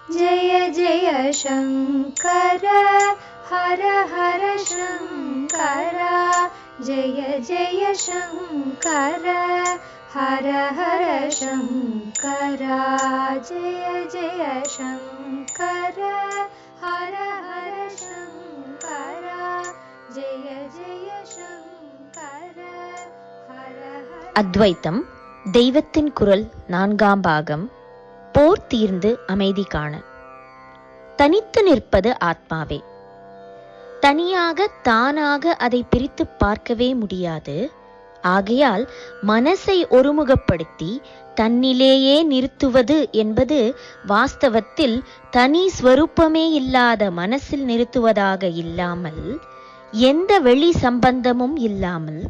जय जय शङ्कर हर हर शङ्कर जय जय शङ्कर हर हर शङ्कर जय जय शङ्कर हर हर शङ्कर जय जय शङ्कर हर हर. அத்வைத்தம் தெய்வத்தின் குரல் 4ஆம் பாகம். போர் தீர்ந்து அமைதி காண. தனித்து நிற்பது ஆத்மாவே. தனியாக தானாக அதை பிரித்து பார்க்கவே முடியாது. ஆகையால் மனசை ஒருமுகப்படுத்தி தன்னிலேயே நிறுத்துவது என்பது வாஸ்தவத்தில் தனி ஸ்வரூபமே இல்லாத மனசில் நிறுத்துவதாக இல்லாமல், எந்த வெளி சம்பந்தமும் இல்லாமல்,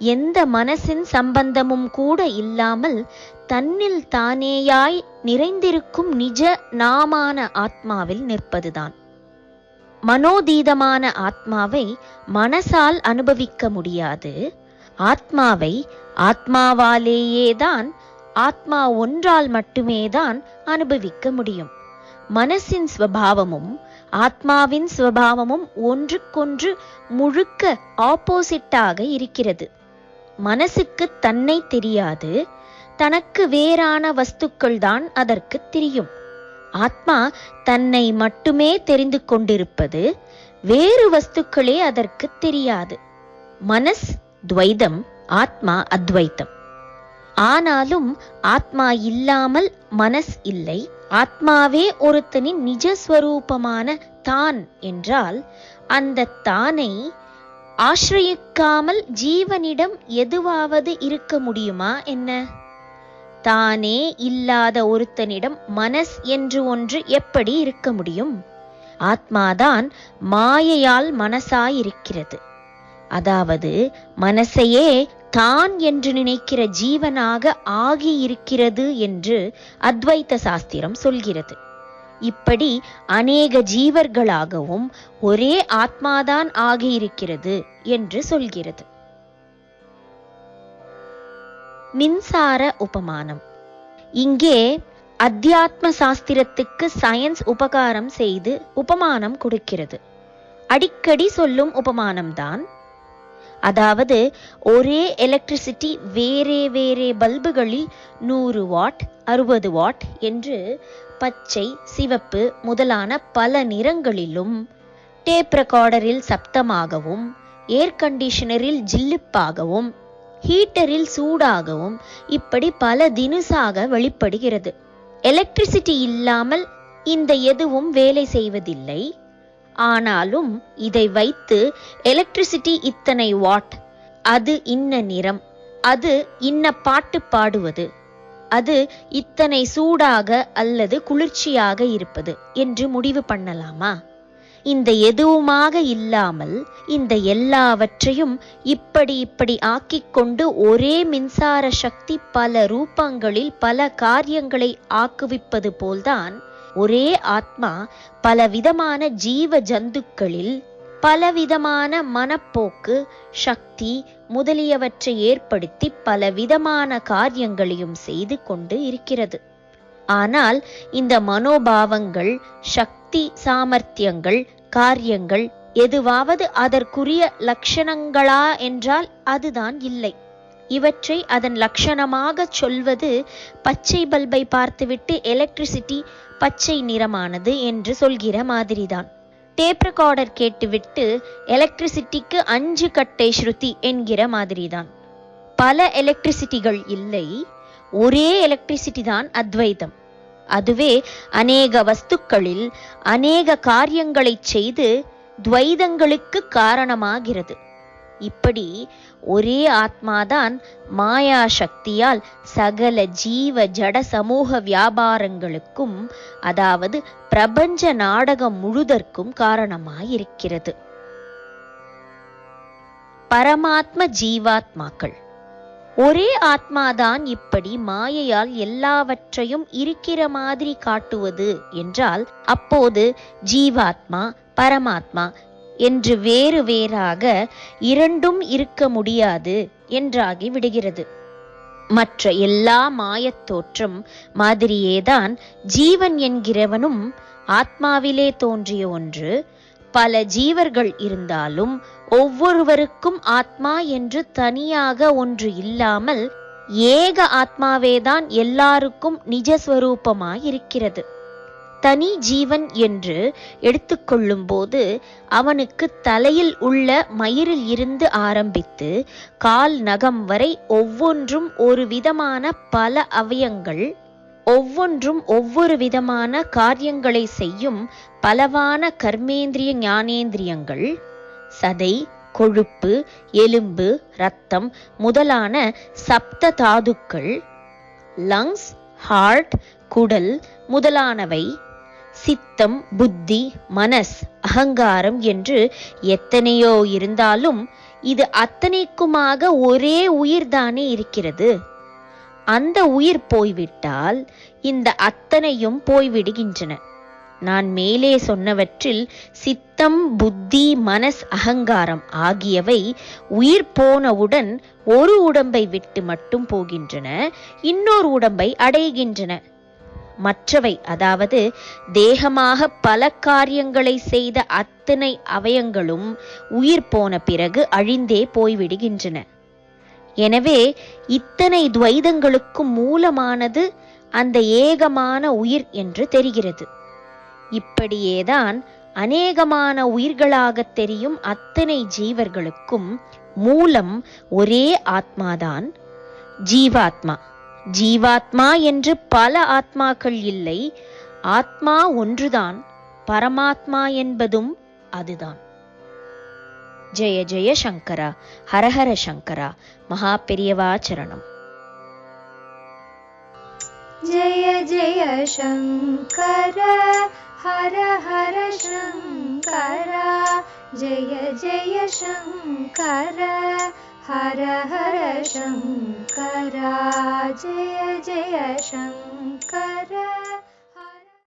எந்த மனசின் சம்பந்தமும் கூட இல்லாமல் தன்னில் தானேயாய் நிறைந்திருக்கும் நிஜ நாமான ஆத்மாவில் நிற்பதுதான். மனோதீதமான ஆத்மாவை மனசால் அனுபவிக்க முடியாது. ஆத்மாவை ஆத்மாவாலேயேதான், ஆத்மா ஒன்றால் மட்டுமேதான் அனுபவிக்க முடியும். மனசின் ஸ்வபாவமும் ஆத்மாவின் ஸ்வபாவமும் ஒன்றுக்கொன்று முழுக்க ஆப்போசிட்டாக இருக்கிறது. மனசுக்கு தன்னை தெரியாது, தனக்கு வேறான வஸ்துக்கள் தான் அதற்கு தெரியும். ஆத்மா தன்னை மட்டுமே தெரிந்து கொண்டிருப்பது, வேறு வஸ்துக்களே அதற்கு தெரியாது. மனஸ் துவைதம், ஆத்மா அத்வைத்தம். ஆனாலும் ஆத்மா இல்லாமல் மனஸ் இல்லை. ஆத்மாவே ஒருத்தனின் நிஜஸ்வரூபமான தான் என்றால், அந்த தானை ஆශ්‍රயிக்காமல் ஜீவனிடம் எதுவாவது இருக்க முடியுமா என்ன? தானே இல்லாத ஒருத்தனிடம் மனஸ் என்று ஒன்று எப்படி இருக்க முடியும்? ஆத்மாதான் மாயையால் மனசாயிருக்கிறது. அதாவது மனசையே தான் என்று நினைக்கிற ஜீவனாக ஆகியிருக்கிறது என்று அத்வைத்த சாஸ்திரம் சொல்கிறது. இப்படி அநேக ஜீவர்களாகவும் ஒரே ஆத்மாதான் ஆகியிருக்கிறது என்று சொல்கிறது. மின்சார உபமானம். இங்கே அத்தியாத்ம சாஸ்திரத்துக்கு சயின்ஸ் உபகாரம் செய்து உபமானம் கொடுக்கிறது. அடிக்கடி சொல்லும் உபமானம்தான். அதாவது ஒரே எலக்ட்ரிசிட்டி வேறே வேறே பல்புகளில் 100 வாட் 60 வாட் என்று பச்சை, சிவப்பு முதலான பல நிறங்களிலும், டேப் ரெக்கார்டரில் சப்தமாகவும், ஏர் கண்டிஷனரில் ஜில்லிப்பாகவும், ஹீட்டரில் சூடாகவும், இப்படி பல தினுசாக வெளிப்படுகிறது. எலக்ட்ரிசிட்டி இல்லாமல் இந்த எதுவும் வேலை செய்வதில்லை. ஆனாலும் இதை வைத்து எலக்ட்ரிசிட்டி இத்தனை வாட், அது இன்ன நிறம், அது இன்ன பாட்டு பாடுவது, அது இத்தனை சூடாக அல்லது குளிர்ச்சியாக இருப்பது என்று முடிவு பண்ணலாமா? இந்த எதுவுமாக இல்லாமல் இந்த எல்லாவற்றையும் இப்படி ஆக்கிக் கொண்டு ஒரே மின்சார சக்தி பல ரூபங்களில் பல காரியங்களை ஆக்குவிப்பது போல்தான் ஒரே ஆத்மா பலவிதமான ஜீவ ஜந்துக்களில் பலவிதமான மனப்போக்கு, சக்தி முதலியவற்றை ஏற்படுத்தி பலவிதமான காரியங்களையும் செய்து கொண்டு இருக்கிறது. ஆனால் இந்த மனோபாவங்கள், சக்தி சாமர்த்தியங்கள், காரியங்கள் எதுவாவது அதற்குரிய லட்சணங்களா என்றால் அதுதான் இல்லை. இவற்றை அதன் லட்சணமாக சொல்வது பச்சை பல்பை பார்த்துவிட்டு எலக்ட்ரிசிட்டி பச்சை நிறமானது என்று சொல்கிற மாதிரிதான். டேப் ரெக்கார்டர் கேட்டுவிட்டு எலக்ட்ரிசிட்டிக்கு 5 கட்டை ஸ்ருதி என்கிற மாதிரிதான். பல எலக்ட்ரிசிட்டிகள் இல்லை, ஒரே எலக்ட்ரிசிட்டி தான் அத்வைதம். அதுவே அநேக வஸ்துக்களில் அநேக காரியங்களை செய்து துவைதங்களுக்கு காரணமாகிறது. இப்படி ஒரே ஆத்மாதான் மாயா சக்தியால் சகல ஜீவ ஜட சமூக வியாபாரங்களுக்கும், அதாவது பிரபஞ்ச நாடகம் முழுதற்கும் காரணமாயிருக்கிறது. பரமாத்ம ஜீவாத்மாக்கள். ஒரே ஆத்மாதான் இப்படி மாயையால் எல்லாவற்றையும் இருக்கிற மாதிரி காட்டுவது என்றால், அப்போது ஜீவாத்மா பரமாத்மா என்று வேறு வேறாக இரண்டும் இருக்க முடியாது என்றாகி விடுகிறது. மற்ற எல்லா மாயத் தோற்றம் மாதிரியேதான் ஜீவன் என்கிறவனும் ஆத்மாவிலே தோன்றிய ஒன்று. பல ஜீவர்கள் இருந்தாலும் ஒவ்வொருவருக்கும் ஆத்மா என்று தனியாக ஒன்று இல்லாமல் ஏக ஆத்மாவேதான் எல்லாருக்கும் நிஜஸ்வரூபமாயிருக்கிறது. தனி ஜீவன் என்று எடுத்துக்கொள்ளும் போது அவனுக்கு தலையில் உள்ள மயிரில் இருந்து ஆரம்பித்து கால் நகம் வரை ஒவ்வொன்றும் ஒரு விதமான பல அவயங்கள், ஒவ்வொன்றும் ஒவ்வொரு விதமான காரியங்களை செய்யும் பலவான கர்மேந்திரிய ஞானேந்திரியங்கள், சதை, கொழுப்பு, எலும்பு, இரத்தம் முதலான சப்த தாதுக்கள், லங்ஸ், ஹார்ட், குடல் முதலானவை, சித்தம், புத்தி, மனஸ், அகங்காரம் என்று எத்தனையோ இருந்தாலும் இது அத்தனைக்குமாக ஒரே உயிர்தானே இருக்கிறது. அந்த உயிர் போய்விட்டால் இந்த அத்தனையும் போய்விடுகின்றன. நான் மேலே சொன்னவற்றில் சித்தம், புத்தி, மனஸ், அகங்காரம் ஆகியவை உயிர் போனவுடன் ஒரு உடம்பை விட்டு மட்டும் போகின்றன, இன்னொரு உடம்பை அடைகின்றன. மற்றவை, அதாவது தேகமாக பல காரியங்களை செய்த அத்தனை அவயங்களும் உயிர் போன பிறகு அழிந்தே போய்விடுகின்றன. எனவே இத்தனை துவைதங்களுக்கும் மூலமானது அந்த ஏகமான உயிர் என்று தெரிகிறது. இப்படியேதான் அநேகமான உயிர்களாக தெரியும் அத்தனை ஜீவர்களுக்கும் மூலம் ஒரே ஆத்மாதான், ஜீவாத்மா. ஜீவாத்மா என்று பல ஆத்மாக்கள் இல்லை, ஆத்மா ஒன்றுதான், பரமாத்மா என்பதும் அதுதான். ஜெய ஜெய சங்கரா, ஹரஹர சங்கரா, மகா பெரியவா சரணம். जय जय शङ्कर हर हर शङ्कर, जय जय शङ्कर हर हर शङ्कर, जय जय शङ्कर।